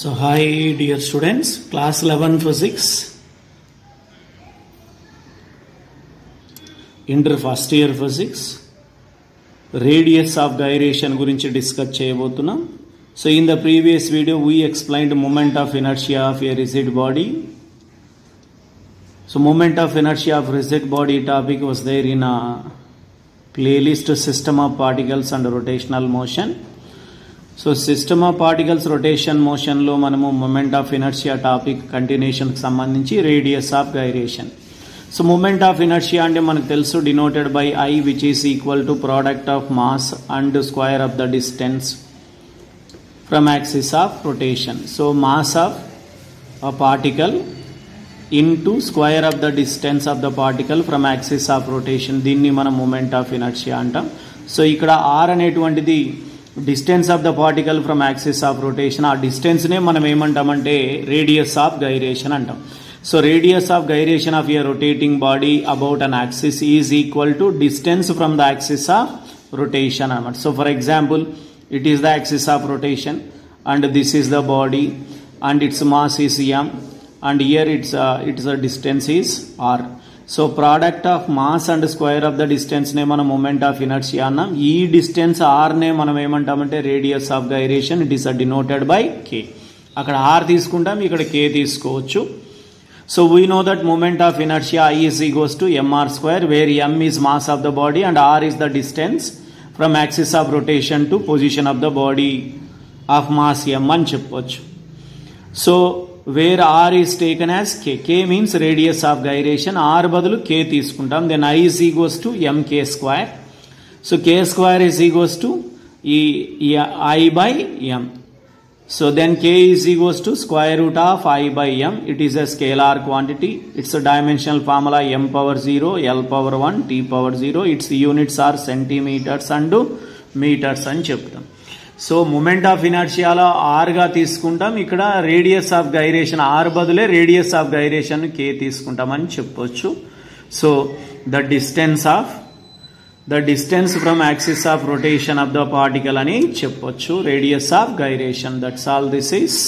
So hi dear students, class 11 physics, inter first year physics, radius of gyration gurinchi discuss cheyabothunam. So in the previous video we explained moment of inertia of a rigid body. So moment of inertia of rigid body topic was there in a playlist system of particles and rotational motion. So system of particles rotation motion lo manamu moment of inertia topic continuation ki sambandhinchi radius of gyration. So moment of inertia ante manaku telusu denoted by I, which is equal to product of mass and square of the distance from axis of rotation. So mass of a particle into square of the distance of the particle from axis of rotation, దీన్ని మనం moment of inertia అంటాం. So ఇక్కడ r అనేటువంటిది distance of the particle from axis of rotation, ఆ distance నే మనం ఏమంటామంటే radius of gyration అంటాం. So radius of gyration of a rotating body about an axis is equal to distance from the axis of rotation అన్నమాట. So for example, it is the axis of rotation and this is the body and its mass is m and here its distance is r. So product of mass and square of the distance ne mana moment of inertia annam. Ee distance r ne manam emantamante radius of gyration. It is denoted by k. Akkada r తీసుకుంటాం, ఇక్కడ k తీసుకోవచ్చు. So we know that moment of inertia I is equals to mr square, where m is mass of the body and r is the distance from axis of rotation to position of the body of mass m అని చెప్పొచ్చు. So where r is taken as k. K means radius of gyration. R బదులు k తీసుకుంటాం. Then I is equals to mk square. So k square is equals to I by m. So then k is equals to square root of I by m. It is a scalar quantity. Its a dimensional formula m power 0, l power 1, t power 0. Its units are centimeters and meters అని చెప్తాం. So moment of ఇనర్షియాలో r గా తీసుకుంటాం. ఇక్కడ radius of gyration r బదులే radius of gyration k తీసుకుంటామని చెప్పొచ్చు. So the distance from axis of rotation of the particle అని చెప్పొచ్చు, radius of gyration. That's all this is.